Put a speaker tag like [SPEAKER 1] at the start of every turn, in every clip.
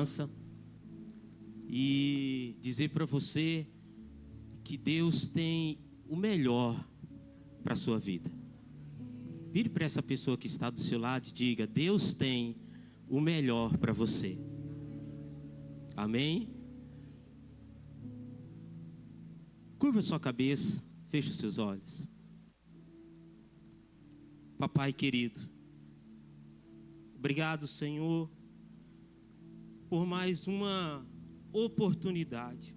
[SPEAKER 1] liderança e dizer para você que Deus tem o melhor para a sua vida. Vire para essa pessoa que está do seu lado e diga: Deus tem o melhor para você. Amém? Curva sua cabeça, feche os seus olhos. Papai querido, obrigado, Senhor, por mais uma oportunidade.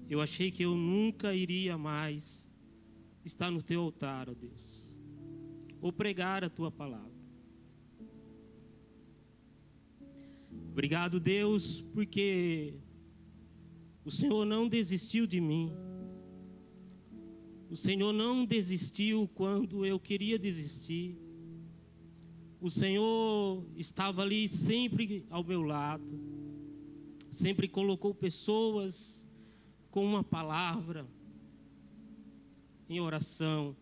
[SPEAKER 1] Eu achei que eu nunca iria mais estar no teu altar, ó Deus, ou pregar a tua palavra. Obrigado, Deus, porque o Senhor não desistiu de mim. O Senhor não desistiu quando eu queria desistir. O Senhor estava ali sempre ao meu lado. Sempre colocou pessoas com uma palavra em oração.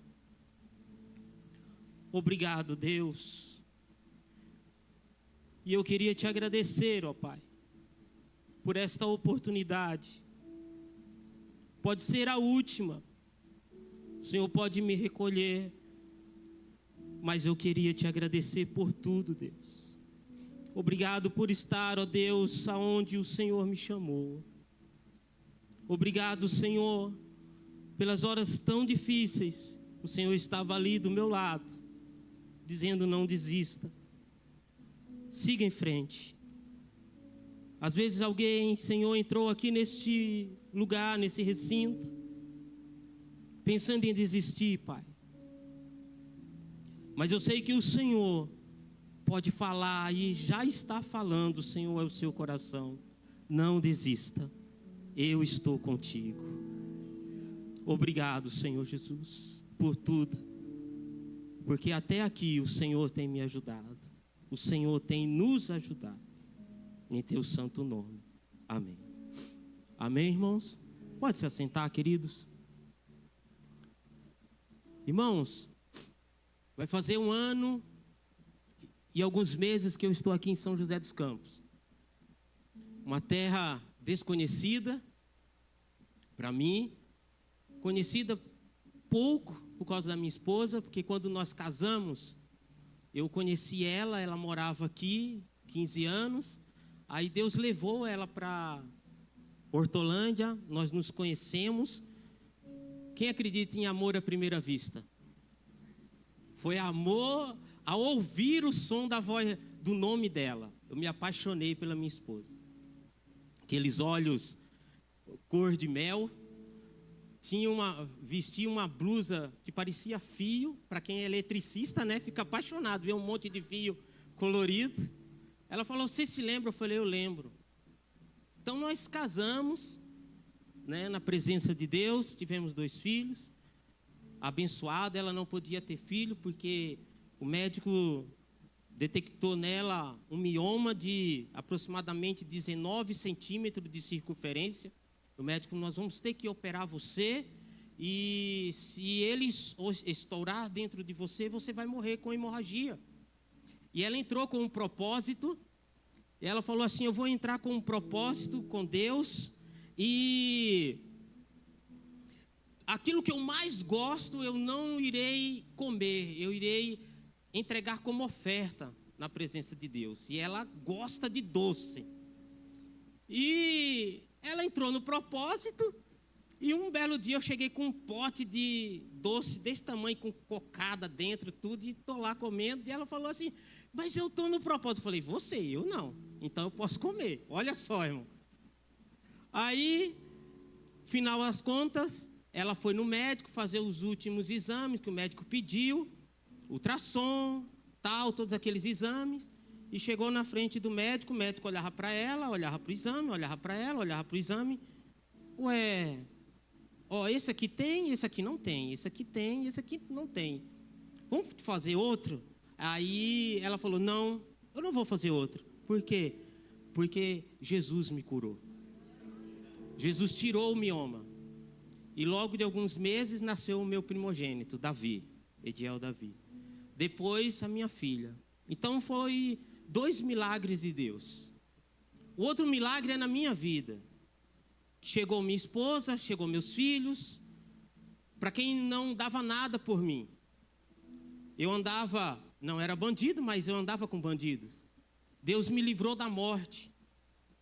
[SPEAKER 1] Obrigado, Deus. E eu queria te agradecer, ó Pai, por esta oportunidade. Pode ser a última. O Senhor pode me recolher, mas eu queria te agradecer por tudo, Deus. Obrigado por estar, ó Deus, aonde o Senhor me chamou. Obrigado, Senhor, pelas horas tão difíceis. O Senhor estava ali do meu lado, dizendo: não desista, siga em frente. Às vezes alguém, Senhor, entrou aqui neste lugar, nesse recinto, pensando em desistir, Pai. Mas eu sei que o Senhor pode falar e já está falando, Senhor, ao seu coração: não desista, eu estou contigo. Obrigado, Senhor Jesus, por tudo, porque até aqui o Senhor tem me ajudado, o Senhor tem nos ajudado, em teu santo nome. Amém. Amém, irmãos? Pode se assentar, queridos. Irmãos, vai fazer 1 ano e alguns meses que eu estou aqui em São José dos Campos. Uma terra desconhecida para mim, conhecida pouco por causa da minha esposa, porque quando nós casamos, eu conheci ela, ela morava aqui, 15 anos, aí Deus levou ela para Hortolândia, nós nos conhecemos. Quem acredita em amor à primeira vista? Foi amor ao ouvir o som da voz, do nome dela. Eu me apaixonei pela minha esposa. Aqueles olhos cor de mel. Vestia uma blusa que parecia fio. Para quem é eletricista, né? Fica apaixonado, vê um monte de fio colorido. Ela falou: você se lembra? Eu falei: eu lembro. Então nós casamos, né, na presença de Deus, tivemos 2 filhos, abençoado. Ela não podia ter filho, porque o médico detectou nela um mioma de aproximadamente 19 centímetros de circunferência. O médico: nós vamos ter que operar você, e se ele estourar dentro de você, você vai morrer com hemorragia. E ela entrou com um propósito, e ela falou assim: eu vou entrar com um propósito com Deus, e aquilo que eu mais gosto eu não irei comer, eu irei entregar como oferta na presença de Deus. E ela gosta de doce. E ela entrou no propósito, e um belo dia eu cheguei com um pote de doce desse tamanho, com cocada dentro, tudo, e estou lá comendo. E ela falou assim: mas eu estou no propósito. Eu falei: você, eu não, então eu posso comer. Olha só, irmão. Aí, final das contas, ela foi no médico fazer os últimos exames que o médico pediu, ultrassom, tal, todos aqueles exames, e chegou na frente do médico. O médico olhava para ela, olhava para o exame, olhava para ela, olhava para o exame. Ué, ó, esse aqui tem, esse aqui não tem, esse aqui tem, esse aqui não tem. Vamos fazer outro? Aí ela falou: não, eu não vou fazer outro. Por quê? Porque Jesus me curou. Jesus tirou o mioma. E logo de alguns meses nasceu o meu primogênito, Davi, Ediel Davi. Depois a minha filha. Então foi 2 milagres de Deus. O outro milagre é na minha vida. Chegou minha esposa, chegou meus filhos, para quem não dava nada por mim. Eu andava, não era bandido, mas eu andava com bandidos. Deus me livrou da morte.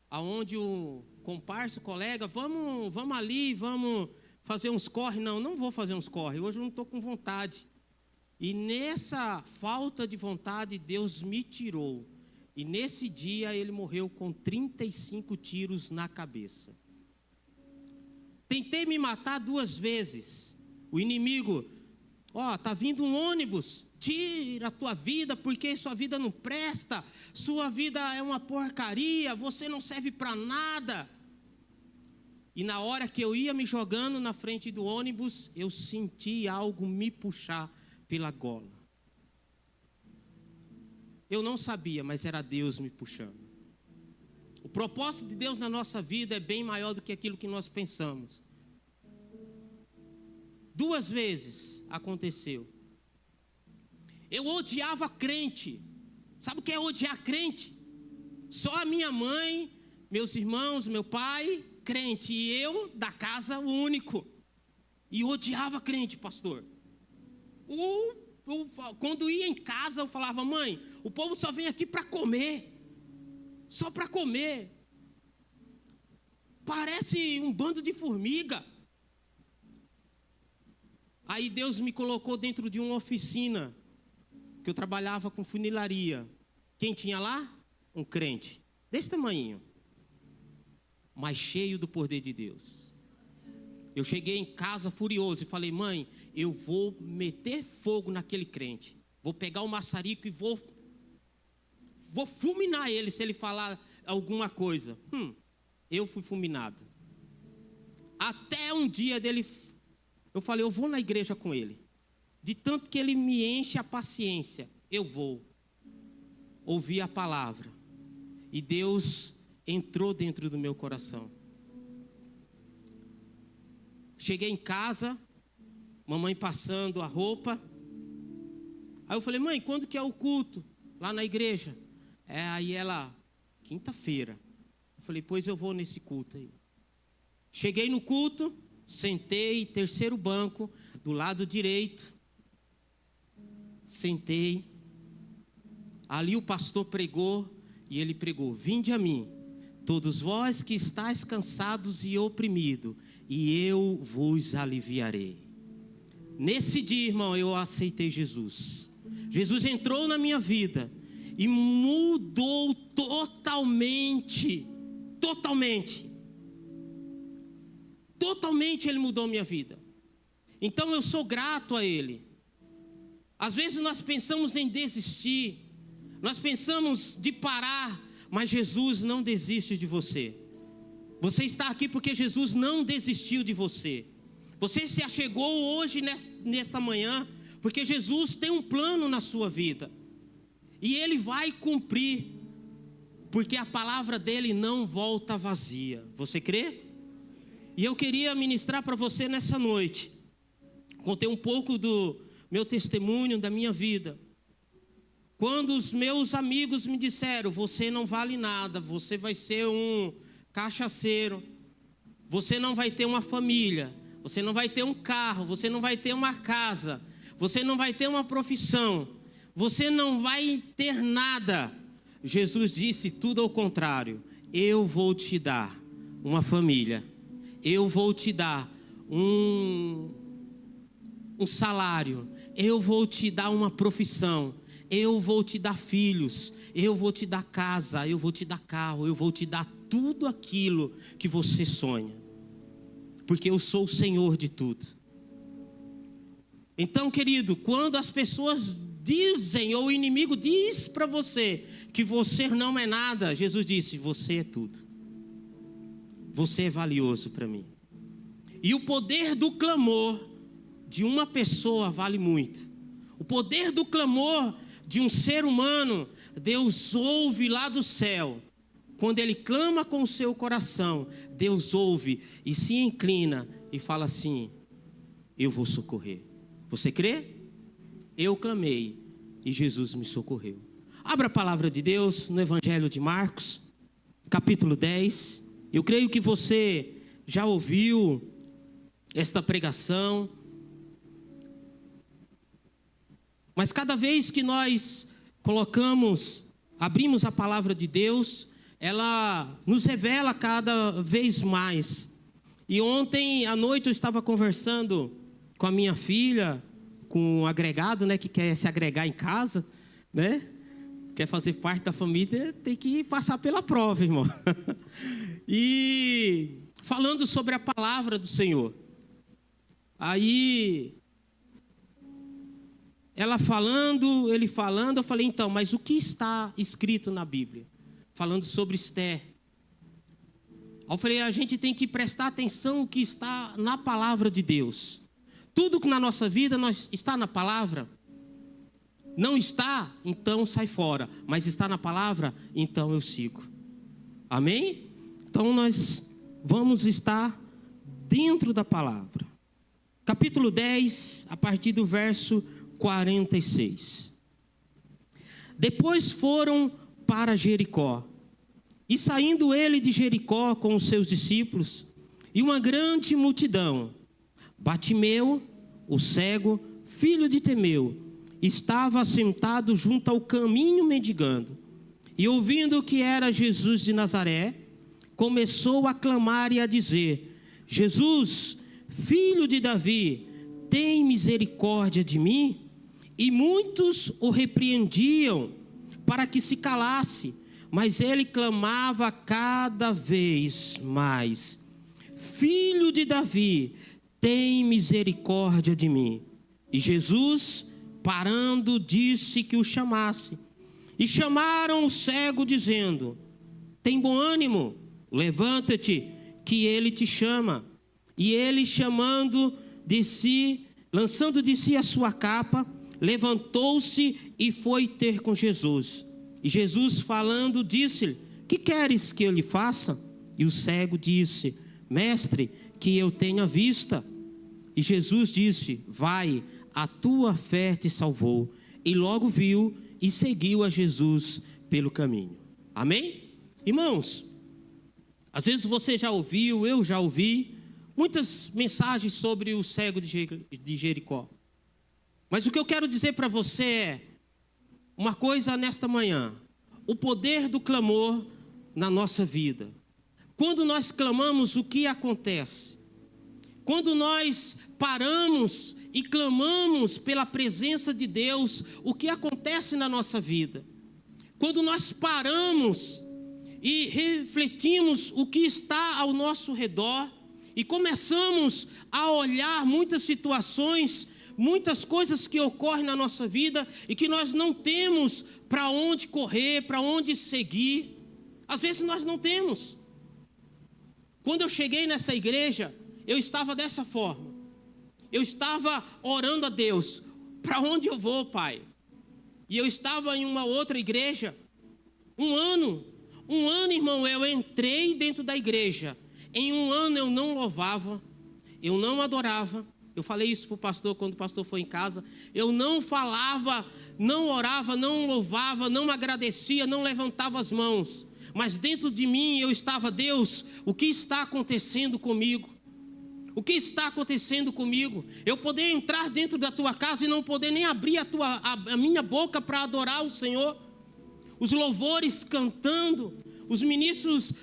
[SPEAKER 1] Aonde o comparsa, o colega, vamos ali, vamos fazer uns corre. Não vou fazer uns corre, hoje eu não estou com vontade. E nessa falta de vontade, Deus me tirou. E nesse dia ele morreu com 35 tiros na cabeça. Tentei me matar 2 vezes. O inimigo, tá vindo um ônibus, tira a tua vida, porque sua vida não presta, sua vida é uma porcaria, você não serve para nada. E na hora que eu ia me jogando na frente do ônibus, eu senti algo me puxar pela gola. Eu não sabia, mas era Deus me puxando. O propósito de Deus na nossa vida é bem maior do que aquilo que nós pensamos. 2 vezes aconteceu. Eu odiava crente. Sabe o que é odiar crente? Só a minha mãe, meus irmãos, meu pai, crente. E eu, da casa, o único. E odiava crente, pastor. Quando ia em casa, eu falava, mãe, o povo só vem aqui para comer. Só para comer. Parece um bando de formiga. Aí Deus me colocou dentro de uma oficina, que eu trabalhava com funilaria. Quem tinha lá? Um crente, desse tamanho, mas cheio do poder de Deus. Eu cheguei em casa furioso e falei, mãe, eu vou meter fogo naquele crente. Vou pegar o maçarico e vou fulminar ele se ele falar alguma coisa. Eu fui fulminado. Até um dia dele, eu falei, eu vou na igreja com ele. De tanto que ele me enche a paciência, eu vou ouvir a palavra. E Deus entrou dentro do meu coração. Cheguei em casa, mamãe passando a roupa. Aí eu falei, mãe, quando que é o culto? Lá na igreja. Aí ela, quinta-feira. Eu falei, pois eu vou nesse culto aí. Cheguei no culto, sentei, terceiro banco, do lado direito. Sentei. Ali o pastor pregou, e ele pregou, vinde a mim, todos vós que estáis cansados e oprimidos, e eu vos aliviarei. Nesse dia, irmão, eu aceitei Jesus. Jesus entrou na minha vida e mudou totalmente ele mudou minha vida. Então eu sou grato a ele. Às vezes nós pensamos em desistir, nós pensamos de parar, mas Jesus não desiste de você. Você está aqui porque Jesus não desistiu de você. Você se achegou hoje nesta manhã porque Jesus tem um plano na sua vida. E Ele vai cumprir, porque a palavra dEle não volta vazia. Você crê? E eu queria ministrar para você nessa noite. Contei um pouco do meu testemunho, da minha vida. Quando os meus amigos me disseram, você não vale nada, você vai ser um cachaceiro, você não vai ter uma família, você não vai ter um carro, você não vai ter uma casa, você não vai ter uma profissão, você não vai ter nada. Jesus disse tudo ao contrário. Eu vou te dar uma família, eu vou te dar um salário, eu vou te dar uma profissão, eu vou te dar filhos, eu vou te dar casa, eu vou te dar carro, eu vou te dar tudo aquilo que você sonha, porque eu sou o Senhor de tudo. Então, querido, quando as pessoas dizem, ou o inimigo diz para você que você não é nada, Jesus disse, você é tudo. Você é valioso para mim. E o poder do clamor de uma pessoa vale muito. O poder do clamor de um ser humano, Deus ouve lá do céu. Quando ele clama com o seu coração, Deus ouve e se inclina e fala assim, eu vou socorrer. Você crê? Eu clamei e Jesus me socorreu. Abra a palavra de Deus no Evangelho de Marcos. capítulo 10. Eu creio que você já ouviu esta pregação, mas cada vez que nós abrimos a palavra de Deus, ela nos revela cada vez mais. E ontem à noite eu estava conversando com a minha filha, com um agregado, né, que quer se agregar em casa, né? Quer fazer parte da família, tem que passar pela prova, irmão. E falando sobre a palavra do Senhor. Aí, ela falando, ele falando, eu falei, então, mas o que está escrito na Bíblia? Falando sobre Esther. Aí eu falei, a gente tem que prestar atenção no que está na palavra de Deus. Tudo que na nossa vida está na palavra. Não está, então sai fora. Mas está na palavra, então eu sigo. Amém? Então nós vamos estar dentro da palavra. Capítulo 10, a partir do verso 46. Depois foram para Jericó. E saindo ele de Jericó com os seus discípulos e uma grande multidão, Batimeu, o cego, filho de Temeu, estava sentado junto ao caminho mendigando. E ouvindo que era Jesus de Nazaré, começou a clamar e a dizer: Jesus, filho de Davi, tem misericórdia de mim? E muitos o repreendiam para que se calasse, mas ele clamava cada vez mais: Filho de Davi, tem misericórdia de mim. E Jesus, parando, disse que o chamasse. E chamaram o cego, dizendo: tem bom ânimo, levanta-te, que ele te chama. E ele, chamando de si, lançando de si a sua capa, levantou-se e foi ter com Jesus. E Jesus, falando, disse-lhe: que queres que eu lhe faça? E o cego disse: Mestre, que eu tenha vista. E Jesus disse: vai, a tua fé te salvou. E logo viu e seguiu a Jesus pelo caminho. Amém? Irmãos, às vezes você já ouviu, eu já ouvi muitas mensagens sobre o cego de Jericó. Mas o que eu quero dizer para você é uma coisa nesta manhã: o poder do clamor na nossa vida. Quando nós clamamos, o que acontece? Quando nós paramos e clamamos pela presença de Deus, o que acontece na nossa vida? Quando nós paramos e refletimos o que está ao nosso redor e começamos a olhar muitas situações, muitas coisas que ocorrem na nossa vida e que nós não temos para onde correr, para onde seguir. Às vezes nós não temos. Quando eu cheguei nessa igreja, eu estava dessa forma. Eu estava orando a Deus: para onde eu vou, Pai? E eu estava em uma outra igreja. Um ano, irmão, eu entrei dentro da igreja. Em um ano eu não louvava, eu não adorava. Eu falei isso para o pastor quando o pastor foi em casa. Eu não falava, não orava, não louvava, não agradecia, não levantava as mãos. Mas dentro de mim eu estava: Deus, o que está acontecendo comigo? O que está acontecendo comigo? Eu poder entrar dentro da tua casa e não poder nem abrir a minha boca para adorar o Senhor. Os louvores cantando, os ministros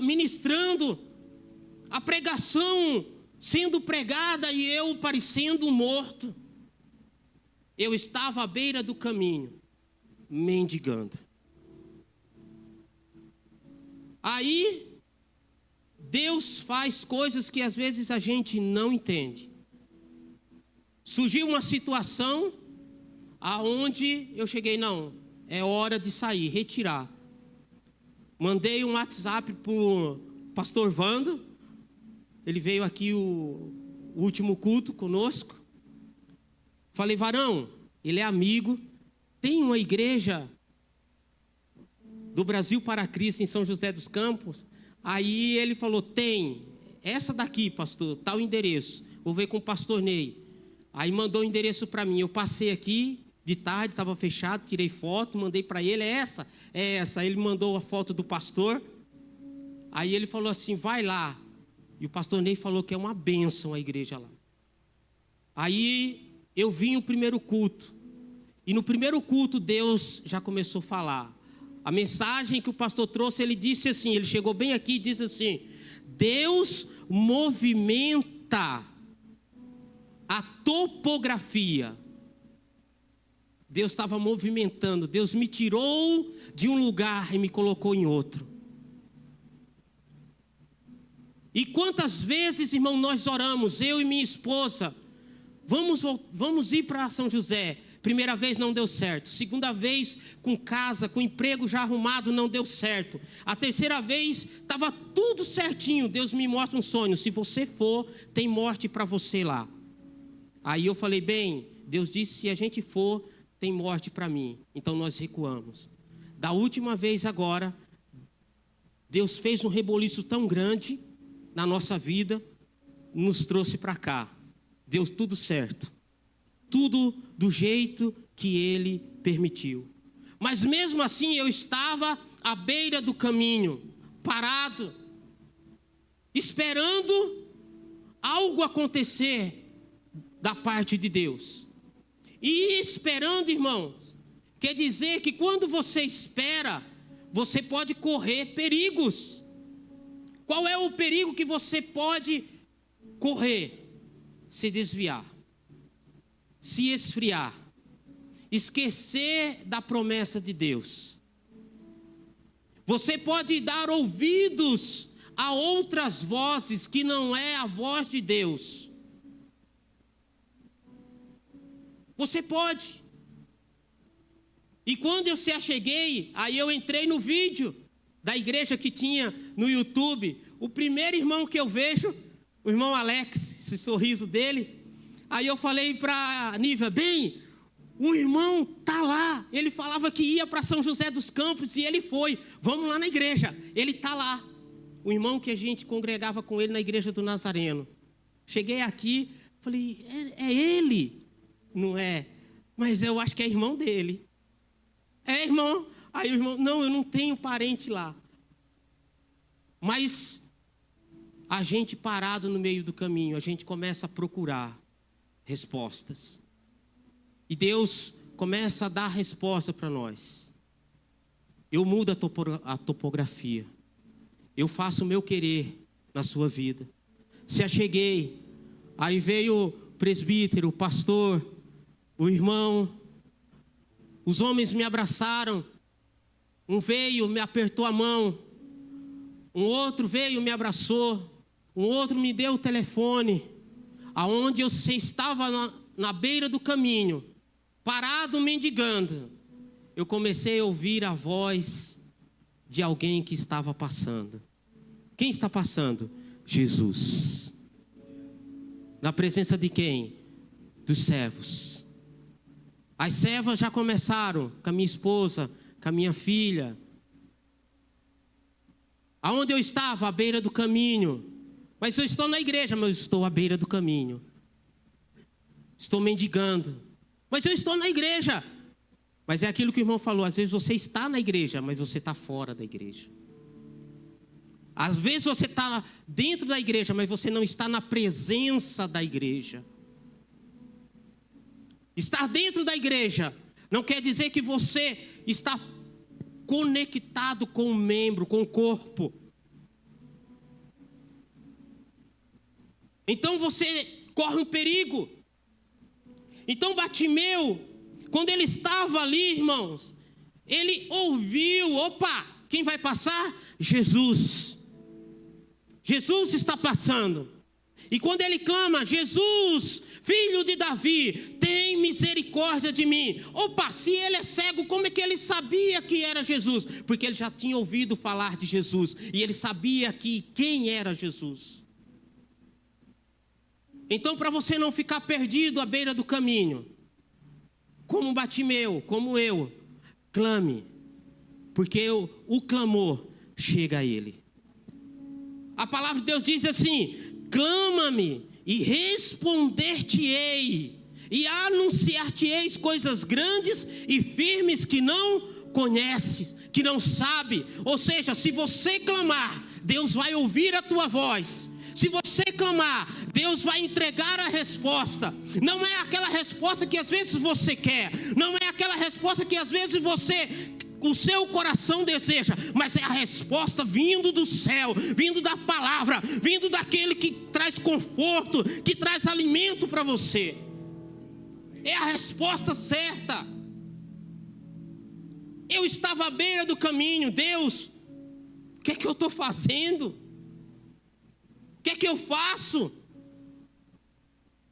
[SPEAKER 1] ministrando, a pregação sendo pregada e eu parecendo morto. Eu estava à beira do caminho, mendigando. Aí Deus faz coisas que às vezes a gente não entende. Surgiu uma situação aonde eu cheguei: não, é hora de sair, retirar. Mandei um WhatsApp para o pastor Vando. Ele veio aqui o último culto conosco. Falei: varão, ele é amigo, tem uma igreja do Brasil para Cristo em São José dos Campos. Aí ele falou: tem, essa daqui, pastor, tal endereço, vou ver com o pastor Ney. Aí mandou o endereço para mim. Eu passei aqui de tarde, estava fechado, tirei foto, mandei para ele: é essa. Ele mandou a foto do pastor. Aí ele falou assim, vai lá. E o pastor Ney falou que é uma bênção a igreja lá. Aí eu vim o primeiro culto. E no primeiro culto Deus já começou a falar. A mensagem que o pastor trouxe, ele disse assim, ele chegou bem aqui e disse assim, Deus movimenta a topografia. Deus estava movimentando, Deus me tirou de um lugar e me colocou em outro. E quantas vezes, irmão, nós oramos, eu e minha esposa, vamos ir para São José. Primeira vez não deu certo, segunda vez com casa, com emprego já arrumado, não deu certo. A terceira vez estava tudo certinho, Deus me mostra um sonho, se você for, tem morte para você lá. Aí eu falei, bem, Deus disse, se a gente for, tem morte para mim. Então nós recuamos. Da última vez agora, Deus fez um reboliço tão grande na nossa vida, nos trouxe para cá. Deu tudo certo. Tudo do jeito que Ele permitiu. Mas mesmo assim eu estava à beira do caminho, parado, esperando algo acontecer da parte de Deus. E esperando, irmãos, quer dizer que quando você espera, você pode correr perigos. Qual é o perigo que você pode correr? Se desviar, se esfriar, esquecer da promessa de Deus. Você pode dar ouvidos a outras vozes que não é a voz de Deus. Você pode. E quando eu se acheguei, aí eu entrei no vídeo da igreja que tinha no YouTube. O primeiro irmão que eu vejo, o irmão Alex, esse sorriso dele. Aí eu falei para a Nívia, bem, o irmão está lá. Ele falava que ia para São José dos Campos e ele foi. Vamos lá na igreja. Ele está lá. O irmão que a gente congregava com ele na igreja do Nazareno. Cheguei aqui, falei, é ele? Não é, mas eu acho que é irmão dele. É irmão? Aí o irmão, não, eu não tenho parente lá. Mas a gente parado no meio do caminho, a gente começa a procurar respostas. E Deus começa a dar resposta para nós. Eu mudo a topografia. Eu faço o meu querer na sua vida. Se acheguei, aí veio o presbítero, o pastor, o irmão, os homens me abraçaram. Um veio, me apertou a mão. Um outro veio, me abraçou. Um outro me deu o telefone. Aonde eu estava na beira do caminho, parado mendigando, eu comecei a ouvir a voz de alguém que estava passando. Quem está passando? Jesus. Na presença de quem? Dos servos. As servas já começaram com a minha esposa, com a minha filha. Aonde eu estava? À beira do caminho. Mas eu estou na igreja, mas eu estou à beira do caminho. Estou mendigando. Mas eu estou na igreja. Mas é aquilo que o irmão falou, às vezes você está na igreja, mas você está fora da igreja. Às vezes você está dentro da igreja, mas você não está na presença da igreja. Estar dentro da igreja não quer dizer que você está conectado com o membro, com o corpo. Então você corre um perigo. Então Bartimeu, quando ele estava ali, irmãos, ele ouviu, opa, quem vai passar? Jesus. Jesus está passando. E quando ele clama, Jesus, filho de Davi, tem misericórdia de mim. Opa, se ele é cego, como é que ele sabia que era Jesus? Porque ele já tinha ouvido falar de Jesus. E ele sabia que quem era Jesus. Então, para você não ficar perdido à beira do caminho, como Bartimeu, como eu, clame. Porque o clamor chega a ele. A palavra de Deus diz assim: clama-me e responder-te-ei, e anunciar-te-eis coisas grandes e firmes que não conheces, que não sabe. Ou seja, se você clamar, Deus vai ouvir a tua voz. Se você clamar, Deus vai entregar a resposta. Não é aquela resposta que às vezes você quer, não é aquela resposta que às vezes o seu coração deseja, mas é a resposta vindo do céu, vindo da palavra, vindo daquele que traz conforto, que traz alimento para você. É a resposta certa. Eu estava à beira do caminho. Deus, o que é que eu estou fazendo? O que é que eu faço?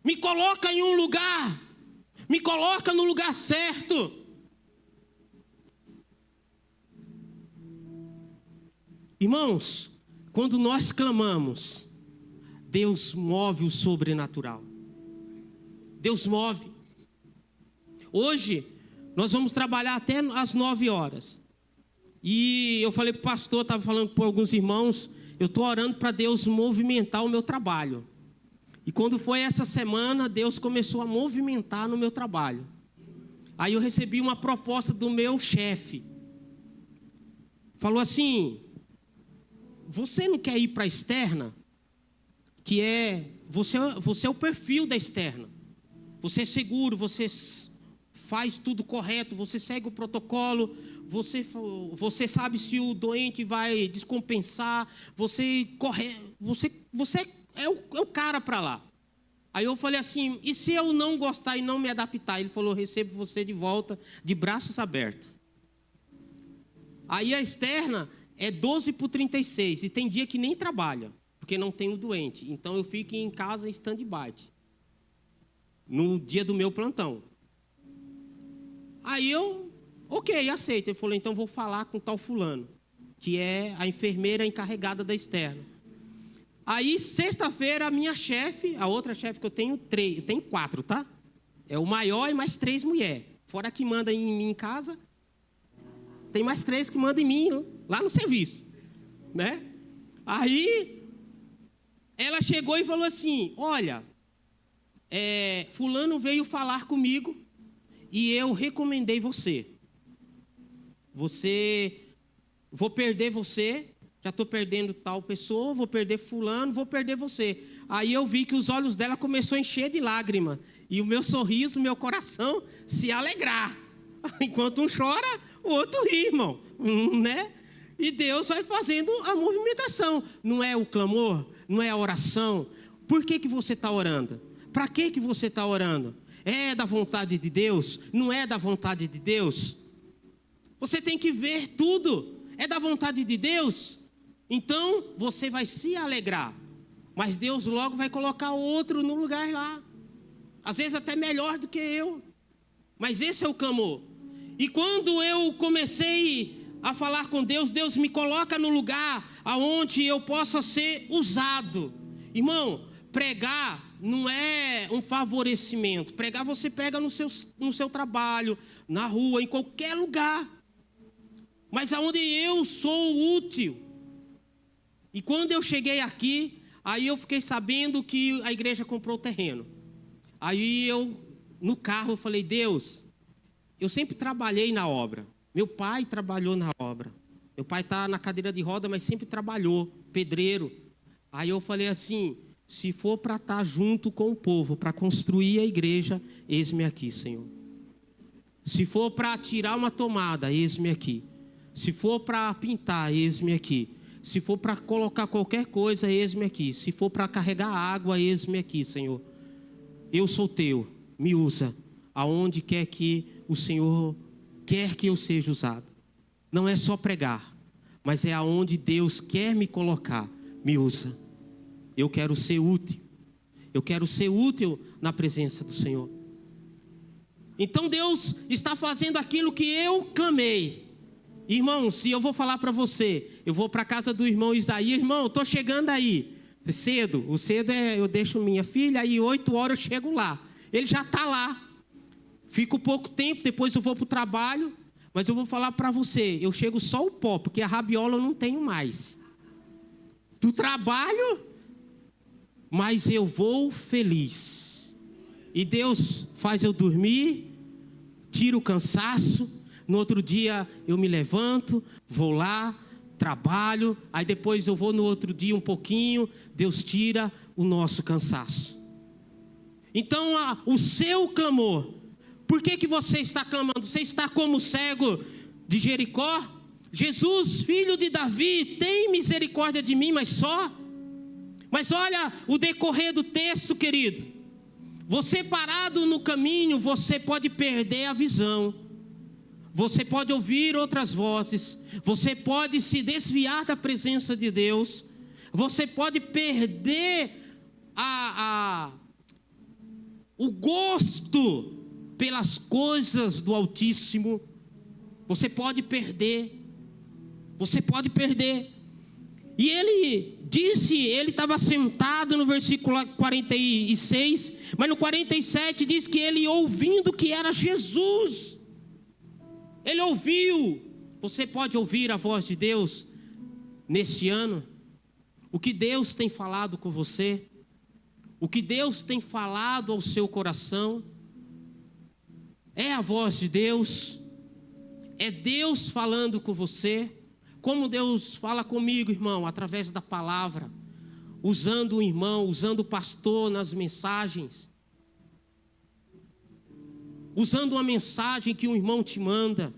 [SPEAKER 1] Me coloca em um lugar, me coloca no lugar certo. Irmãos, quando nós clamamos, Deus move o sobrenatural. Deus move. Hoje, nós vamos trabalhar até às 9 horas. E eu falei para o pastor, estava falando com alguns irmãos, eu estou orando para Deus movimentar o meu trabalho. E quando foi essa semana, Deus começou a movimentar no meu trabalho. Aí eu recebi uma proposta do meu chefe. Falou assim: você não quer ir para a externa? Que é, você é o perfil da externa. Você é seguro, você faz tudo correto, você segue o protocolo, você sabe se o doente vai descompensar, você é o cara para lá. Aí eu falei assim: e se eu não gostar e não me adaptar? Ele falou: recebo você de volta de braços abertos. Aí a externa é 12/36 e tem dia que nem trabalha, porque não tem o doente. Então eu fico em casa em stand-by, no dia do meu plantão. Aí eu, ok, aceito. Ele falou: então vou falar com tal fulano, que é a enfermeira encarregada da externa. Aí sexta-feira a minha chefe, a outra chefe que eu tenho 4, tá? É o maior e mais 3 mulheres. Fora que manda em mim em casa, tem mais 3 que mandam em mim lá no serviço, né? Aí ela chegou e falou assim: olha, fulano veio falar comigo e eu recomendei você. Vou perder você, já estou perdendo tal pessoa, vou perder fulano, vou perder você. Aí eu vi que os olhos dela começaram a encher de lágrima e o meu sorriso, meu coração se alegrar. Enquanto um chora, o outro ri, irmão, né? E Deus vai fazendo a movimentação. Não é o clamor, não é a oração. Por que você está orando? Para que você está orando? É da vontade de Deus? Não é da vontade de Deus? Você tem que ver tudo. É da vontade de Deus? Então você vai se alegrar. Mas Deus logo vai colocar outro no lugar lá. Às vezes até melhor do que eu. Mas esse é o clamor. E quando eu comecei a falar com Deus, Deus me coloca no lugar aonde eu possa ser usado. Irmão, pregar não é um favorecimento. Pregar, você prega no seu trabalho, na rua, em qualquer lugar. Mas aonde eu sou útil. E quando eu cheguei aqui, aí eu fiquei sabendo que a igreja comprou o terreno. Aí eu, no carro, eu falei: Deus, eu sempre trabalhei na obra. Meu pai trabalhou na obra. Meu pai está na cadeira de roda, mas sempre trabalhou, pedreiro. Aí eu falei assim: se for para estar junto com o povo, para construir a igreja, eis-me aqui, Senhor. Se for para tirar uma tomada, eis-me aqui. Se for para pintar, eis-me aqui. Se for para colocar qualquer coisa, eis-me aqui. Se for para carregar água, eis-me aqui, Senhor. Eu sou teu, me usa, aonde quer que o Senhor quer que eu seja usado. Não é só pregar, mas é aonde Deus quer me colocar, me usa. Eu quero ser útil. Eu quero ser útil na presença do Senhor. Então Deus está fazendo aquilo que eu clamei. Irmão, se eu vou falar para você, eu vou para a casa do irmão Isaías: irmão, estou chegando aí, cedo. O cedo eu deixo minha filha, aí 8 horas eu chego lá. Ele já está lá. Fico pouco tempo, depois eu vou para o trabalho. Mas eu vou falar para você, eu chego só o pó, porque a rabiola eu não tenho mais. Do trabalho, mas eu vou feliz. E Deus faz eu dormir, tira o cansaço. No outro dia eu me levanto, vou lá, trabalho, aí depois eu vou no outro dia um pouquinho, Deus tira o nosso cansaço. Então, o seu clamor, por que você está clamando? Você está como o cego de Jericó? Jesus, filho de Davi, tem misericórdia de mim, mas só? Mas olha o decorrer do texto, querido. Você parado no caminho, você pode perder a visão. Você pode ouvir outras vozes. Você pode se desviar da presença de Deus. Você pode perder o gosto pelas coisas do Altíssimo. Você pode perder. Você pode perder. E ele disse, ele estava sentado no versículo 46, mas no 47 diz que ele ouvindo que era Jesus. Ele ouviu. Você pode ouvir a voz de Deus neste ano? O que Deus tem falado com você? O que Deus tem falado ao seu coração? É a voz de Deus? É Deus falando com você? Como Deus fala comigo, irmão? Através da palavra. Usando o irmão, usando o pastor nas mensagens. Usando uma mensagem que um irmão te manda.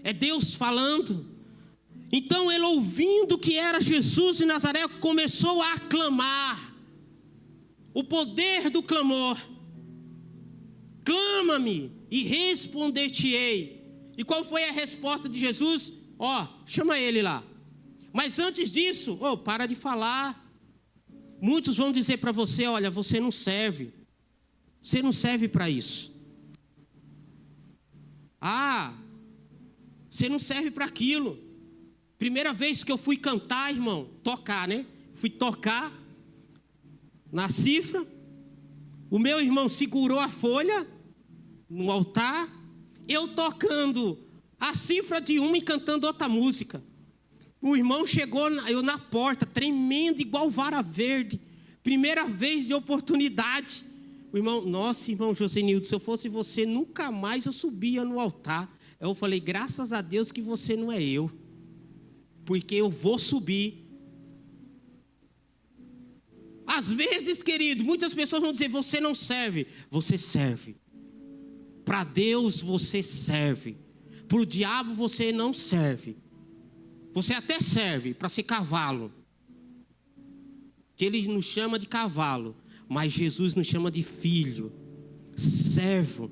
[SPEAKER 1] É Deus falando. Então ele, ouvindo que era Jesus de Nazaré, começou a clamar. O poder do clamor. Clama-me e responder-te-ei. E qual foi a resposta de Jesus? Chama ele lá. Mas antes disso, para de falar. Muitos vão dizer para você, olha, você não serve. Você não serve para isso. Você não serve para aquilo. Primeira vez que eu fui cantar, irmão, tocar, né? Fui tocar na cifra. O meu irmão segurou a folha no altar. Eu tocando a cifra de uma e cantando outra música. O irmão chegou, eu na porta, tremendo igual vara verde. Primeira vez de oportunidade. O irmão, nossa, irmão Josenildo, se eu fosse você, nunca mais eu subia no altar. Eu falei, graças a Deus que você não é eu. Porque eu vou subir. Às vezes, querido, muitas pessoas vão dizer, você não serve. Você serve. Para Deus você serve. Para o diabo você não serve. Você até serve para ser cavalo. Que ele nos chama de cavalo. Mas Jesus nos chama de filho. Servo.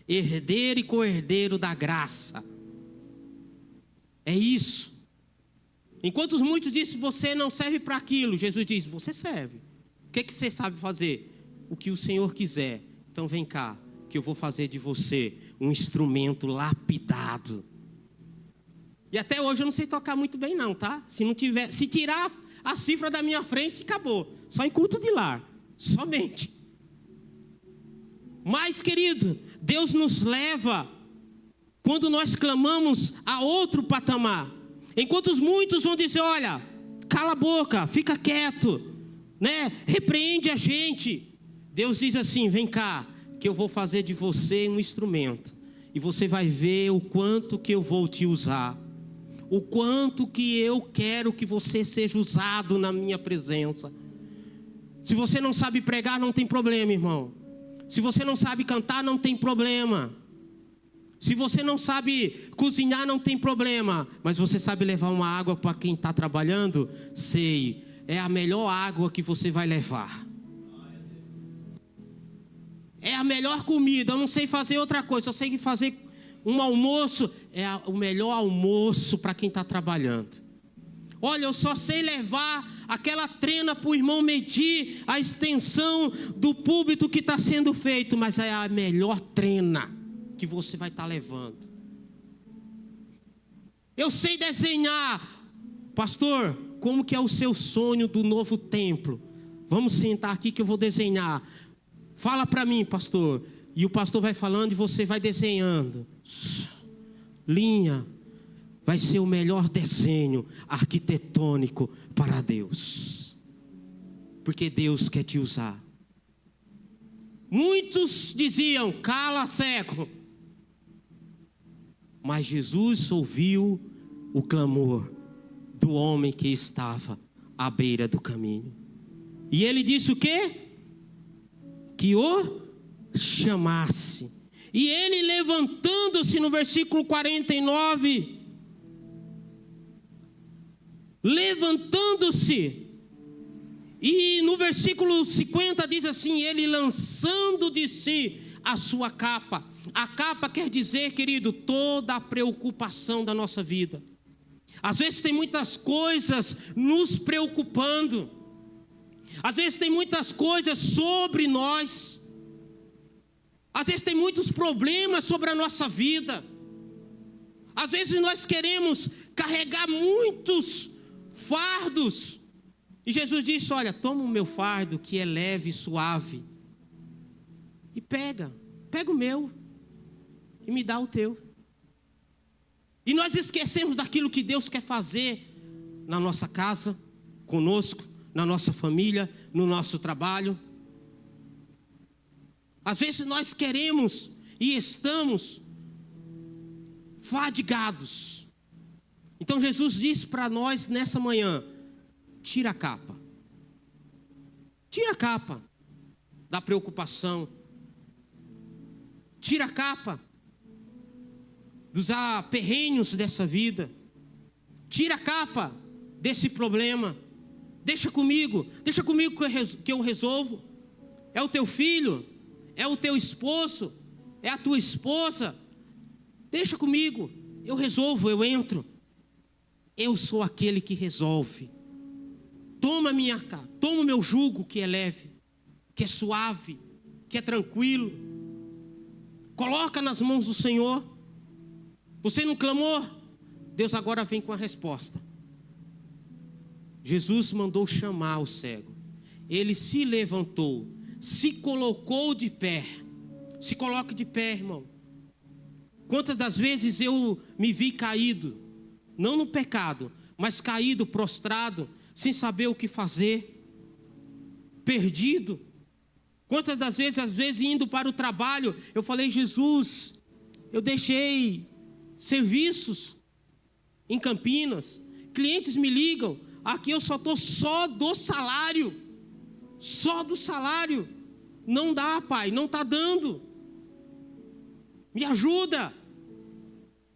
[SPEAKER 1] Herdeiro e co-herdeiro da graça. É isso. Enquanto muitos dizem, você não serve para aquilo. Jesus diz, você serve. O que você sabe fazer? O que o Senhor quiser. Então vem cá, que eu vou fazer de você um instrumento lapidado. E até hoje eu não sei tocar muito bem não, tá? Se tirar a cifra da minha frente, acabou. Só em culto de lar, somente. Mas, querido, Deus nos leva, quando nós clamamos, a outro patamar. Enquanto muitos vão dizer, olha, cala a boca, fica quieto, né? Repreende a gente. Deus diz assim, vem cá, que eu vou fazer de você um instrumento. E você vai ver o quanto que eu vou te usar. O quanto que eu quero que você seja usado na minha presença. Se você não sabe pregar, não tem problema, irmão. Se você não sabe cantar, não tem problema. Se você não sabe cozinhar, não tem problema. Mas você sabe levar uma água para quem está trabalhando? Sei, é a melhor água que você vai levar. É a melhor comida, eu não sei fazer outra coisa. Eu sei fazer um almoço, o melhor almoço para quem está trabalhando. Olha, eu só sei levar aquela trena para o irmão medir a extensão do púlpito que está sendo feito. Mas é a melhor trena que você vai estar levando. Eu sei desenhar. Pastor, como que é o seu sonho do novo templo? Vamos sentar aqui que eu vou desenhar. Fala para mim, pastor. E o pastor vai falando e você vai desenhando. Linha. Vai ser o melhor desenho arquitetônico para Deus. Porque Deus quer te usar. Muitos diziam, cala cego. Mas Jesus ouviu o clamor. do homem que estava à beira do caminho. E ele disse o quê? Que o chamasse. E ele, levantando-se, no versículo 49, levantando-se, e no versículo 50 diz assim: ele lançando de si a sua capa. A capa quer dizer, querido, toda a preocupação da nossa vida. Às vezes tem muitas coisas nos preocupando, às vezes tem muitas coisas sobre nós, às vezes tem muitos problemas sobre a nossa vida, às vezes nós queremos carregar muitos fardos, e Jesus disse: olha, toma o meu fardo que é leve e suave, e pega o meu, e me dá o teu. E nós esquecemos daquilo que Deus quer fazer na nossa casa, conosco, na nossa família, no nosso trabalho. Às vezes nós queremos e estamos fadigados. Então Jesus disse para nós nessa manhã: tira a capa. Tira a capa da preocupação. Tira a capa dos aperrenhos dessa vida. Tira a capa desse problema. Deixa comigo que eu resolvo. É o teu filho, é o teu esposo, é a tua esposa. Deixa comigo, eu resolvo, eu entro. Eu sou aquele que resolve. Toma minha capa, toma o meu jugo que é leve, que é suave, que é tranquilo. Coloca nas mãos do Senhor. Você não clamou? Deus agora vem com a resposta. Jesus mandou chamar o cego. Ele se levantou, se colocou de pé. Se coloque de pé, irmão. Quantas das vezes eu me vi caído, não no pecado, mas caído, prostrado, sem saber o que fazer, perdido. Quantas das vezes, às vezes indo para o trabalho, eu falei: Jesus, eu deixei serviços em Campinas, clientes me ligam, aqui eu só estou só do salário, não dá, pai, não está dando, me ajuda,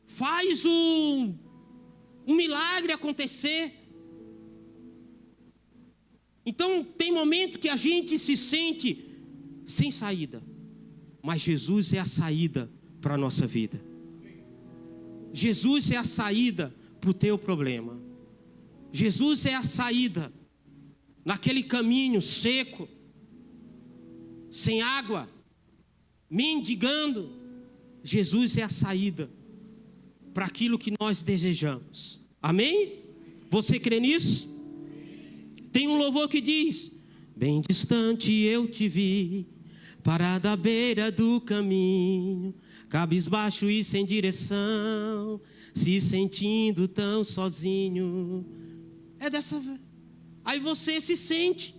[SPEAKER 1] faz um milagre acontecer. Então tem momento que a gente se sente sem saída, mas Jesus é a saída para a nossa vida. Jesus é a saída para o teu problema. Jesus é a saída naquele caminho seco, sem água, mendigando. Jesus é a saída para aquilo que nós desejamos. Amém? Você crê nisso? Tem um louvor que diz: bem distante eu te vi, parado à beira do caminho, cabisbaixo e sem direção, se sentindo tão sozinho. É dessa vez. Aí você se sente,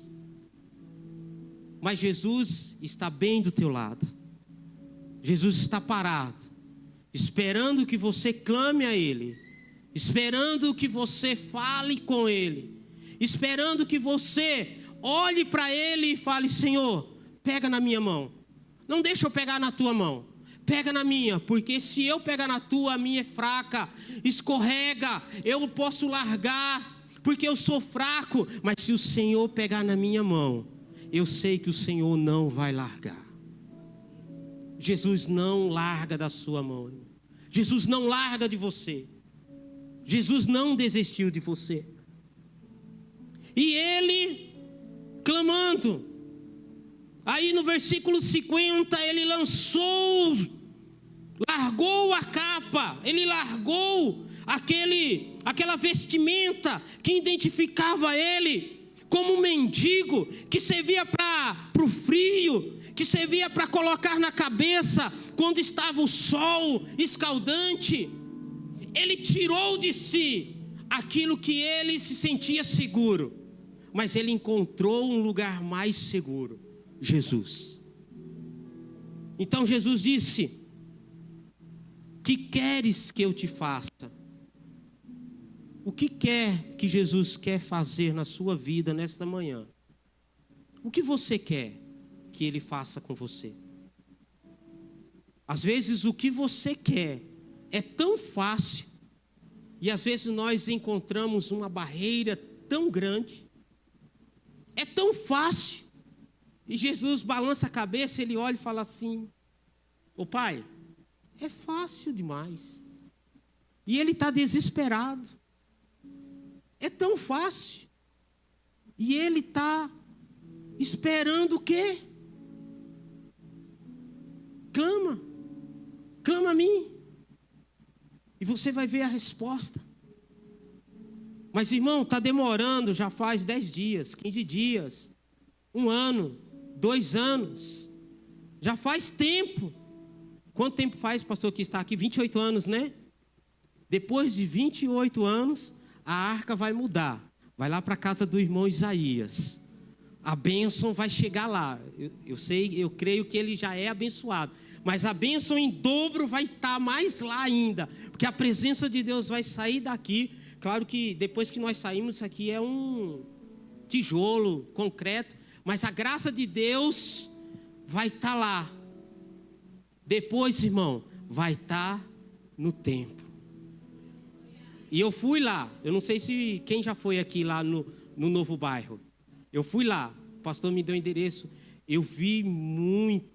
[SPEAKER 1] mas Jesus está bem do teu lado. Jesus está parado, esperando que você clame a Ele, esperando que você fale com Ele, esperando que você olhe para Ele e fale: Senhor, pega na minha mão. Não deixa eu pegar na tua mão, pega na minha, porque se eu pegar na tua, a minha é fraca, escorrega, eu posso largar, porque eu sou fraco. Mas se o Senhor pegar na minha mão, eu sei que o Senhor não vai largar. Jesus não larga da sua mão, irmão. Jesus não larga de você. Jesus não desistiu de você. E ele clamando, aí no versículo 50, ele largou a capa, ele largou aquela vestimenta que identificava ele como um mendigo, que servia para o frio, que servia para colocar na cabeça quando estava o sol escaldante. Ele tirou de si aquilo que ele se sentia seguro, mas ele encontrou um lugar mais seguro: Jesus. Então Jesus disse: que queres que eu te faça? O que quer que Jesus quer fazer na sua vida nesta manhã? O que você quer que Ele faça com você? Às vezes o que você quer é tão fácil, e às vezes nós encontramos uma barreira tão grande, é tão fácil, e Jesus balança a cabeça, Ele olha e fala assim: ô Pai, é fácil demais. E Ele está desesperado, é tão fácil, e Ele está esperando o quê? Clama a mim, e você vai ver a resposta. Mas irmão, está demorando, já faz 10 dias, 15 dias, 1 ano, 2 anos, já faz tempo. Quanto tempo faz, pastor, que está aqui? 28 anos, né? Depois de 28 anos, a arca vai mudar, vai lá para a casa do irmão Isaías. A bênção vai chegar lá. Eu creio que ele já é abençoado, mas a bênção em dobro vai estar mais lá ainda, porque a presença de Deus vai sair daqui. Claro que depois que nós saímos, isso aqui é um tijolo, concreto, mas a graça de Deus vai estar lá. Depois, irmão, vai estar no templo. E eu fui lá, eu não sei se quem já foi aqui lá no Novo Bairro. Eu fui lá, o pastor me deu o endereço, eu vi muito.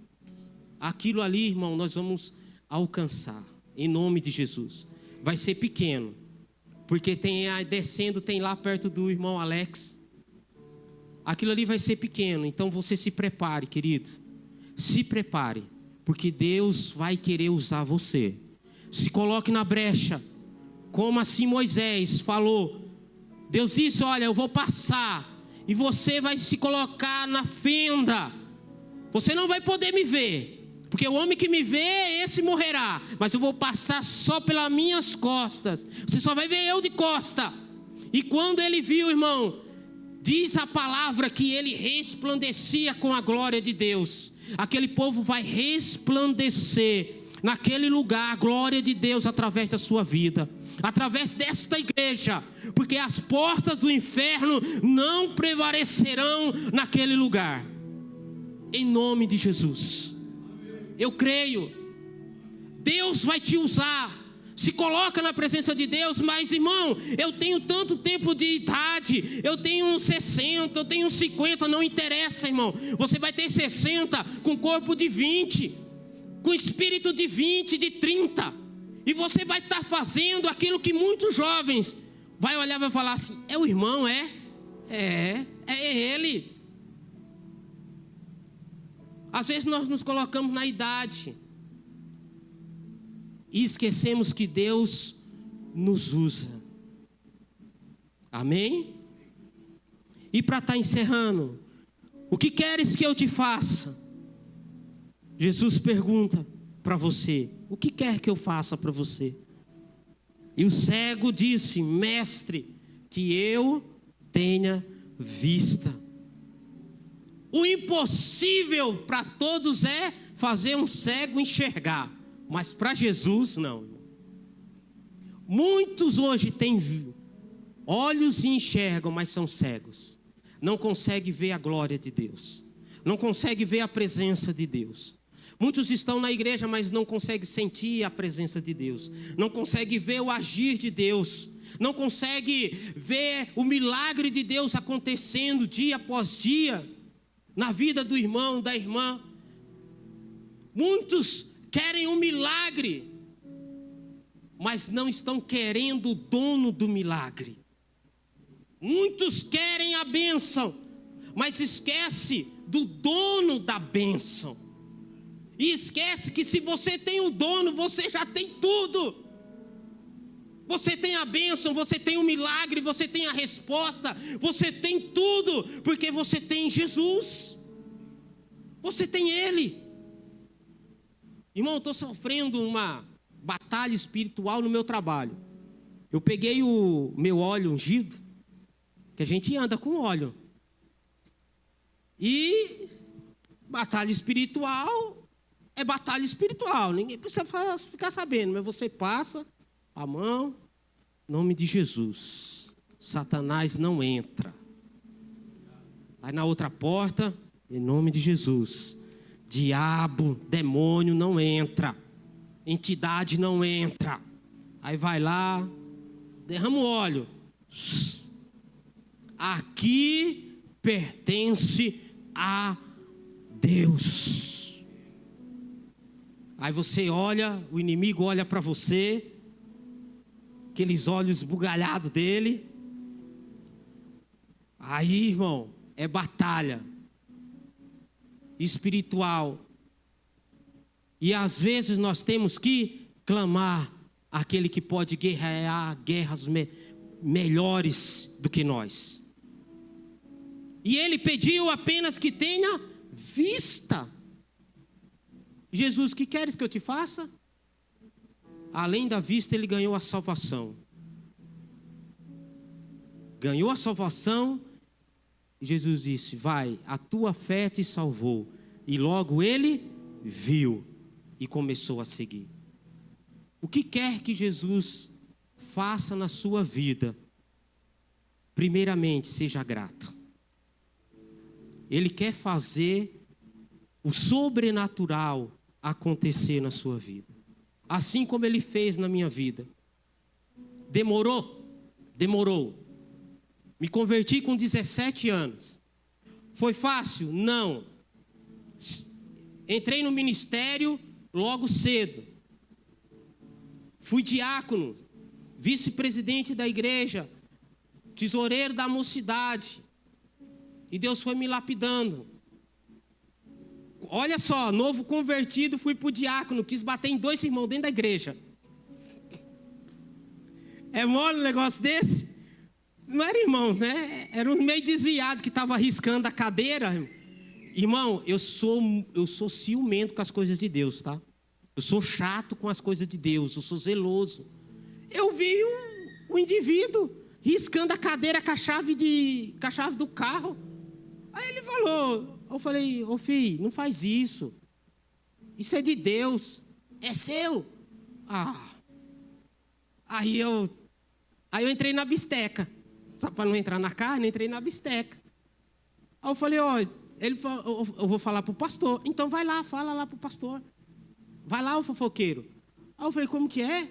[SPEAKER 1] Aquilo ali, irmão, nós vamos alcançar, em nome de Jesus. Vai ser pequeno, porque descendo, tem lá perto do irmão Alex. Aquilo ali vai ser pequeno, então você se prepare, querido. Se prepare, porque Deus vai querer usar você. Se coloque na brecha, como assim Moisés falou. Deus disse: olha, eu vou passar, e você vai se colocar na fenda. Você não vai poder me ver, porque o homem que me vê, esse morrerá. Mas eu vou passar só pelas minhas costas. Você só vai ver eu de costa. E quando ele viu, irmão, diz a palavra que ele resplandecia com a glória de Deus. Aquele povo vai resplandecer naquele lugar a glória de Deus através da sua vida, através desta igreja, porque as portas do inferno não prevalecerão naquele lugar. Em nome de Jesus. Eu creio. Deus vai te usar. Se coloca na presença de Deus. Mas irmão, eu tenho tanto tempo de idade, eu tenho 60, eu tenho 50, não interessa, irmão. Você vai ter 60 com corpo de 20, com espírito de 20, de 30, e você vai estar fazendo aquilo que muitos jovens vai olhar e vai falar assim: é o irmão, é ele. Às vezes nós nos colocamos na idade e esquecemos que Deus nos usa. Amém? E para estar encerrando, o que queres que eu te faça? Jesus pergunta para você: o que quer que eu faça para você? E o cego disse: mestre, que eu tenha vista. O impossível para todos é fazer um cego enxergar, mas para Jesus não. Muitos hoje têm olhos e enxergam, mas são cegos. Não conseguem ver a glória de Deus, não conseguem ver a presença de Deus. Muitos estão na igreja, mas não conseguem sentir a presença de Deus, não conseguem ver o agir de Deus, não conseguem ver o milagre de Deus acontecendo dia após dia na vida do irmão, da irmã. Muitos querem um milagre, mas não estão querendo o dono do milagre. Muitos querem a bênção, mas esquece do dono da bênção. E esquece que se você tem o dono, você já tem tudo. Você tem a bênção, você tem o milagre, você tem a resposta, você tem tudo, porque você tem Jesus. Você tem Ele. Irmão, eu estou sofrendo uma batalha espiritual no meu trabalho. Eu peguei o meu óleo ungido, que a gente anda com óleo. E batalha espiritual é batalha espiritual. Ninguém precisa ficar sabendo, mas você passa a mão Em nome de Jesus. Satanás não entra. Aí na outra porta, em nome de Jesus. Diabo, demônio não entra. Entidade não entra. Aí vai lá, derrama o óleo. Aqui pertence a Deus. Aí você olha, o inimigo olha para você, aqueles olhos bugalhados dele. Aí, irmão, é batalha espiritual. E às vezes nós temos que clamar aquele que pode guerrear guerras melhores do que nós. E ele pediu apenas que tenha vista. Jesus, o que queres que eu te faça? Além da vista, ele ganhou a salvação. Ganhou a salvação. E Jesus disse, vai, a tua fé te salvou. E logo ele viu e começou a seguir. O que quer que Jesus faça na sua vida, primeiramente, seja grato. Ele quer fazer o sobrenatural acontecer na sua vida. Assim como ele fez na minha vida. Demorou? Demorou. Me converti com 17 anos. Foi fácil? Não. Entrei no ministério logo cedo. Fui diácono, vice-presidente da igreja, tesoureiro da mocidade. E Deus foi me lapidando. Olha só, novo convertido, fui para o diácono, quis bater em 2 irmãos dentro da igreja. É mole um negócio desse? Não eram irmãos, né? Era um meio desviado que estava arriscando a cadeira. Irmão, eu sou ciumento com as coisas de Deus, tá? Eu sou chato com as coisas de Deus, eu sou zeloso. Eu vi um indivíduo riscando a cadeira com a chave do carro. Aí ele falou, eu falei, ô filho, não faz isso. Isso é de Deus, é seu. Aí eu entrei na bisteca. Só para não entrar na carne, entrei na bisteca. Aí eu falei, ele falou, eu vou falar para o pastor. Então vai lá, fala lá para o pastor. Vai lá, o fofoqueiro. Aí eu falei, como que é?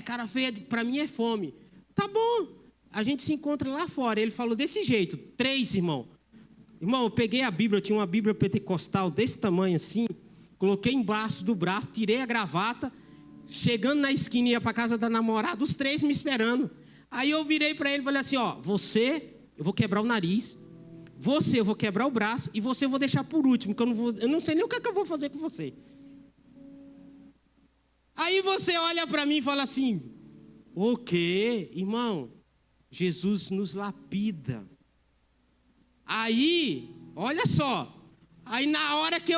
[SPEAKER 1] Cara feia, para mim é fome. Tá bom, a gente se encontra lá fora. Ele falou desse jeito, 3 irmãos. Irmão, eu peguei a Bíblia, eu tinha uma Bíblia pentecostal desse tamanho assim, coloquei embaixo do braço, tirei a gravata, chegando na esquina, ia para casa da namorada, os 3 me esperando. Aí eu virei para ele e falei assim, você, eu vou quebrar o nariz, você, eu vou quebrar o braço, e você eu vou deixar por último, que eu não sei nem o que eu vou fazer com você. Aí você olha para mim e fala assim, o quê? Irmão, Jesus nos lapida. Aí, olha só, aí na hora que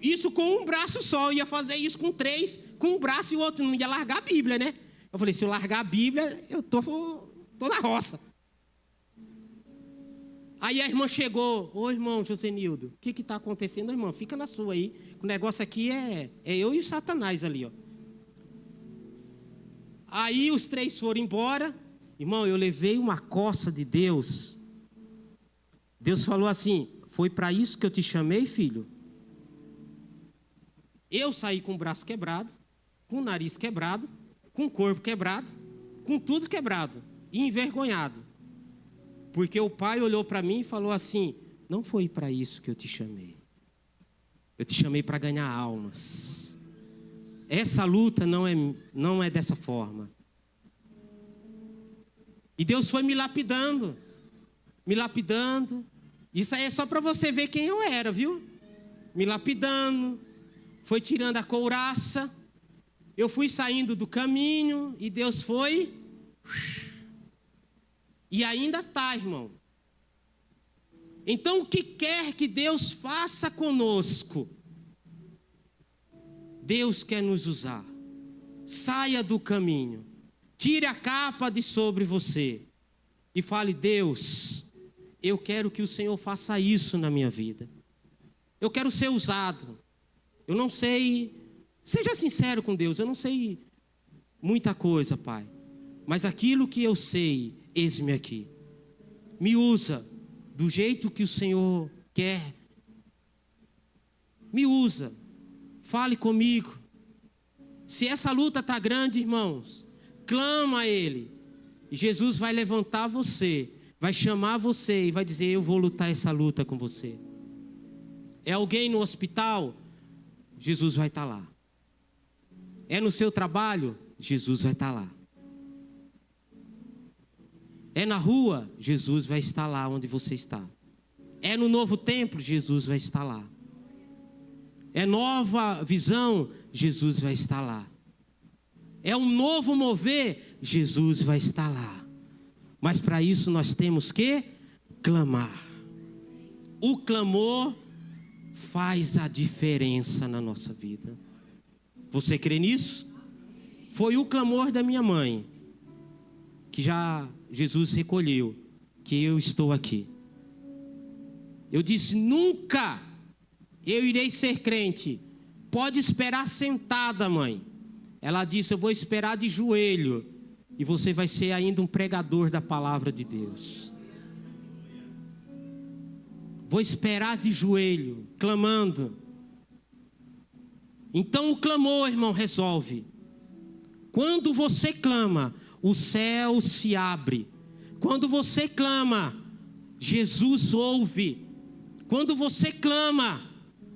[SPEAKER 1] isso com um braço só, eu ia fazer isso com 3, com um braço e o outro, não ia largar a Bíblia, né? Eu falei, se eu largar a Bíblia, eu tô na roça. Aí a irmã chegou, ô irmão Josenildo, o que está acontecendo, irmão? Fica na sua aí, o negócio aqui é eu e o Satanás ali, ó. Aí os 3 foram embora, irmão, eu levei uma coça de Deus. Deus falou assim, foi para isso que eu te chamei, filho? Eu saí com o braço quebrado, com o nariz quebrado, com o corpo quebrado, com tudo quebrado, e envergonhado. Porque o pai olhou para mim e falou assim, não foi para isso que eu te chamei. Eu te chamei para ganhar almas. Essa luta não é dessa forma. E Deus foi me lapidando. Me lapidando. Isso aí é só para você ver quem eu era, viu? Me lapidando. Foi tirando a couraça. Eu fui saindo do caminho e Deus foi. E ainda está, irmão. Então, o que quer que Deus faça conosco? Deus quer nos usar. Saia do caminho. Tire a capa de sobre você. E fale, Deus, eu quero que o Senhor faça isso na minha vida. Eu quero ser usado. Eu não sei, seja sincero com Deus, eu não sei muita coisa, Pai. Mas aquilo que eu sei, eis-me aqui. Me usa do jeito que o Senhor quer. Me usa. Fale comigo. Se essa luta está grande, irmãos, clama a Ele. E Jesus vai levantar você, vai chamar você e vai dizer: eu vou lutar essa luta com você. É alguém no hospital? Jesus vai estar lá. É no seu trabalho? Jesus vai estar lá. É na rua? Jesus vai estar lá onde você está. É no novo templo? Jesus vai estar lá. É nova visão? Jesus vai estar lá. É um novo mover? Jesus vai estar lá. Mas para isso nós temos que clamar. O clamor faz a diferença na nossa vida. Você crê nisso? Foi o clamor da minha mãe, que já Jesus recolheu, que eu estou aqui. Eu disse: nunca eu irei ser crente. Pode esperar sentada, mãe. Ela disse: eu vou esperar de joelho, e você vai ser ainda um pregador da palavra de Deus. Vou esperar de joelho, clamando. Então o clamor, irmão, resolve. Quando você clama, o céu se abre. Quando você clama, Jesus ouve. Quando você clama,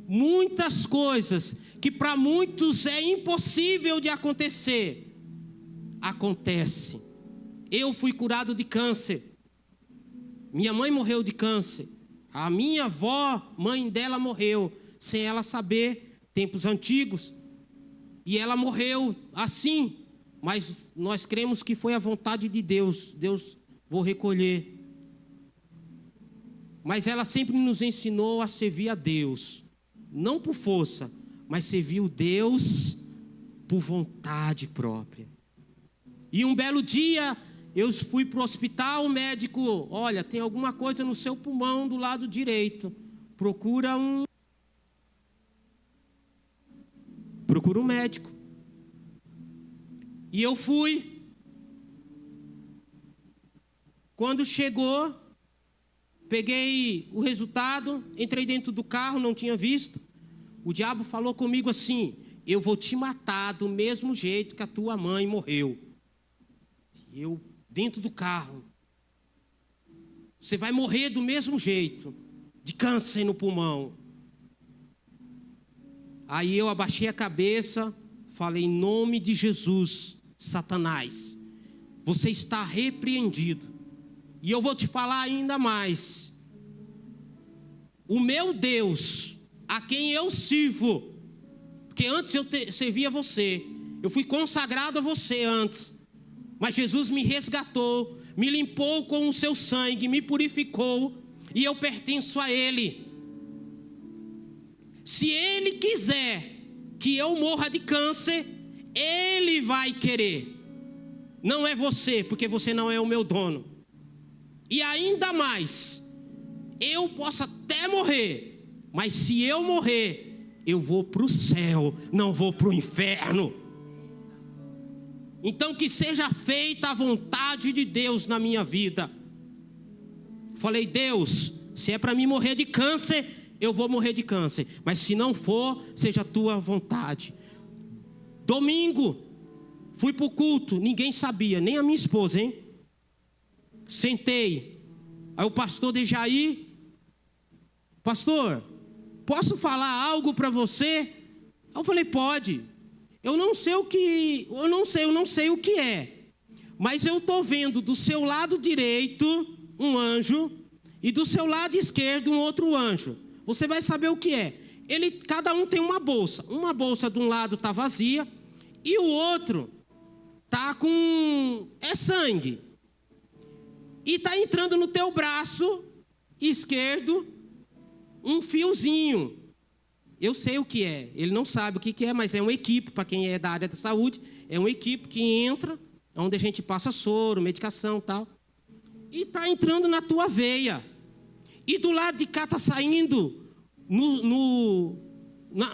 [SPEAKER 1] muitas coisas que para muitos é impossível de acontecer, acontece. Eu fui curado de câncer. Minha mãe morreu de câncer. A minha avó, mãe dela, morreu sem ela saber, tempos antigos. E ela morreu assim. Mas nós cremos que foi a vontade de Deus. Deus, vou recolher. Mas ela sempre nos ensinou a servir a Deus. Não por força, mas servir o Deus por vontade própria. E um belo dia, eu fui para o hospital, o médico: olha, tem alguma coisa no seu pulmão do lado direito. Procura um médico. E eu fui. Quando chegou, peguei o resultado, entrei dentro do carro, não tinha visto. O diabo falou comigo assim: eu vou te matar do mesmo jeito que a tua mãe morreu. Eu dentro do carro: você vai morrer do mesmo jeito, de câncer no pulmão. Aí eu abaixei a cabeça, falei: em nome de Jesus, Satanás, você está repreendido. E eu vou te falar ainda mais. O meu Deus, a quem eu sirvo, porque antes eu servia você, eu fui consagrado a você antes, mas Jesus me resgatou, me limpou com o seu sangue, me purificou, e eu pertenço a Ele. Se Ele quiser que eu morra de câncer, Ele vai querer. Não é você, porque você não é o meu dono. E ainda mais, eu posso até morrer, mas se eu morrer, eu vou para o céu, não vou para o inferno. Então que seja feita a vontade de Deus na minha vida. Falei: Deus, se é para mim morrer de câncer, eu vou morrer de câncer, mas se não for, seja a tua vontade. Domingo, fui para o culto, ninguém sabia, nem a minha esposa, hein? Sentei, aí o pastor Dejaí: pastor, posso falar algo para você? Aí eu falei: pode. Eu não sei o que é, mas eu estou vendo do seu lado direito um anjo e do seu lado esquerdo um outro anjo. Você vai saber o que é. Cada um tem uma bolsa de um lado está vazia e o outro está com sangue. E está entrando no teu braço esquerdo um fiozinho. Eu sei o que é. Ele não sabe o que é, mas é uma equipe, para quem é da área da saúde, é uma equipe que entra, onde a gente passa soro, medicação e tal. E está entrando na tua veia. E do lado de cá está saindo,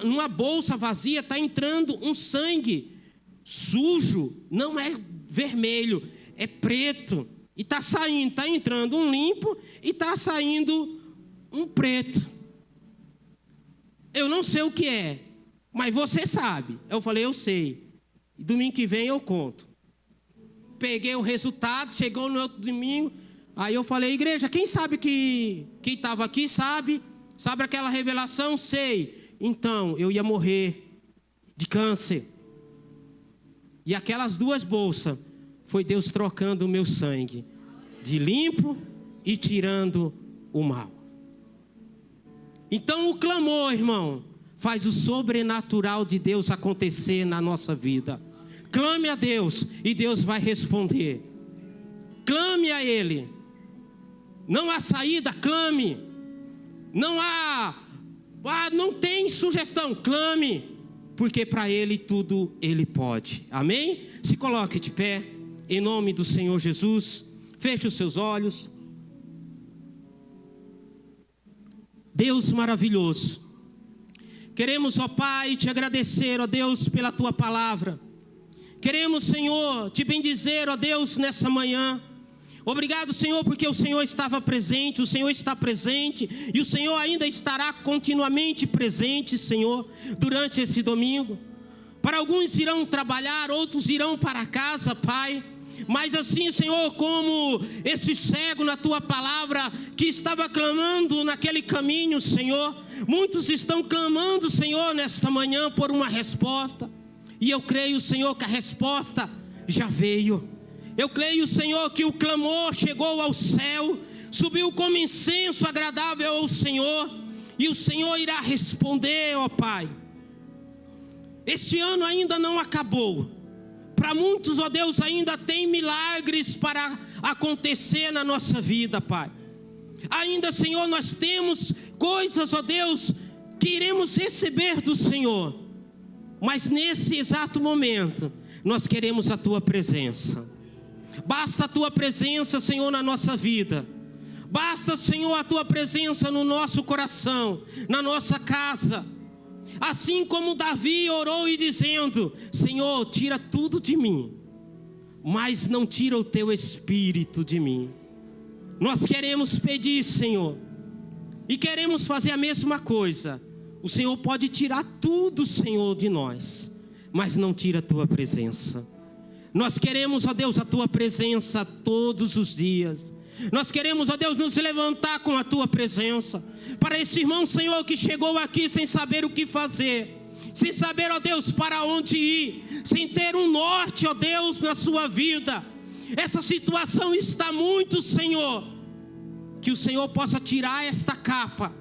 [SPEAKER 1] numa bolsa vazia, está entrando um sangue sujo, não é vermelho, é preto. E está saindo, está entrando um limpo e está saindo um preto. Eu não sei o que é, mas você sabe. Eu falei, eu sei. Domingo que vem eu conto. Peguei o resultado, chegou no outro domingo. Aí eu falei, igreja, quem sabe quem estava aqui sabe? Sabe aquela revelação? Sei. Então, eu ia morrer de câncer. E aquelas 2 bolsas, foi Deus trocando o meu sangue de limpo e tirando o mal. Então o clamor, irmão, faz o sobrenatural de Deus acontecer na nossa vida. Clame a Deus e Deus vai responder. Clame a Ele. Não há saída, clame. Não tem sugestão, clame. Porque para Ele tudo Ele pode. Amém? Se coloque de pé, em nome do Senhor Jesus. Feche os seus olhos. Deus maravilhoso, queremos, ó Pai, te agradecer, ó Deus, pela tua palavra. Queremos, Senhor, te bendizer, ó Deus, nessa manhã. Obrigado, Senhor, porque o Senhor estava presente, o Senhor está presente e o Senhor ainda estará continuamente presente, Senhor, durante esse domingo. Para alguns irão trabalhar, outros irão para casa, Pai. Mas assim, Senhor, como esse cego na tua palavra que estava clamando naquele caminho, Senhor, muitos estão clamando, Senhor, nesta manhã por uma resposta. E eu creio, Senhor, que a resposta já veio. Eu creio, Senhor, que o clamor chegou ao céu, subiu como incenso agradável ao Senhor, e o Senhor irá responder, ó Pai. Este ano ainda não acabou. Para muitos, ó Deus, ainda tem milagres para acontecer na nossa vida, Pai. Ainda, Senhor, nós temos coisas, ó Deus, que iremos receber do Senhor. Mas nesse exato momento, nós queremos a Tua presença. Basta a Tua presença, Senhor, na nossa vida. Basta, Senhor, a Tua presença no nosso coração, na nossa casa. Assim como Davi orou e dizendo, Senhor, tira tudo de mim, mas não tira o Teu Espírito de mim. Nós queremos pedir, Senhor, e queremos fazer a mesma coisa. O Senhor pode tirar tudo, Senhor, de nós, mas não tira a Tua presença. Nós queremos, ó Deus, a Tua presença todos os dias. Nós queremos, ó Deus, nos levantar com a Tua presença. Para esse irmão, Senhor, que chegou aqui sem saber o que fazer, sem saber, ó Deus, para onde ir, sem ter um norte, ó Deus, na sua vida. Essa situação está muito, Senhor. Que o Senhor possa tirar esta capa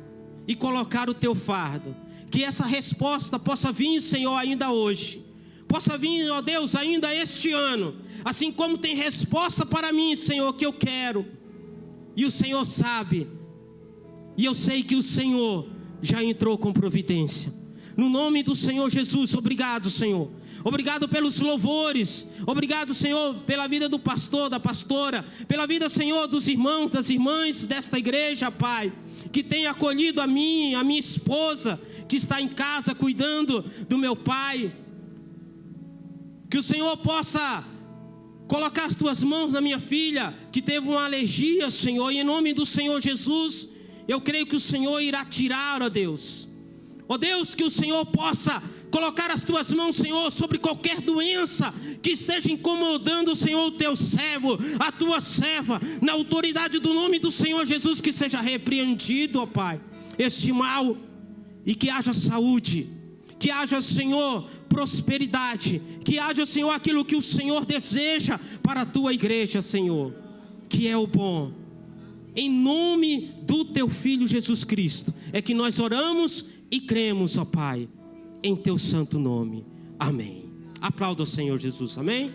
[SPEAKER 1] e colocar o Teu fardo. Que essa resposta possa vir, Senhor, ainda hoje. Possa vir, ó Deus, ainda este ano. Assim como tem resposta para mim, Senhor, que eu quero. E o Senhor sabe, e eu sei que o Senhor já entrou com providência. No nome do Senhor Jesus, obrigado, Senhor. Obrigado pelos louvores. Obrigado, Senhor, pela vida do pastor, da pastora. Pela vida, Senhor, dos irmãos, das irmãs desta igreja, Pai. Que tem acolhido a minha esposa, que está em casa cuidando do meu pai. Que o Senhor possa colocar as Tuas mãos na minha filha, que teve uma alergia, Senhor, e em nome do Senhor Jesus, eu creio que o Senhor irá tirar, ó Deus. Ó Deus, que o Senhor possa colocar as Tuas mãos, Senhor, sobre qualquer doença que esteja incomodando, Senhor, o Teu servo, a Tua serva, na autoridade do nome do Senhor Jesus, que seja repreendido, ó Pai, este mal, e que haja saúde. Que haja, Senhor, prosperidade. Que haja, Senhor, aquilo que o Senhor deseja para a Tua igreja, Senhor. Que é o bom. Em nome do Teu Filho Jesus Cristo, é que nós oramos e cremos, ó Pai, em Teu santo nome. Amém. Aplauda o Senhor Jesus, amém.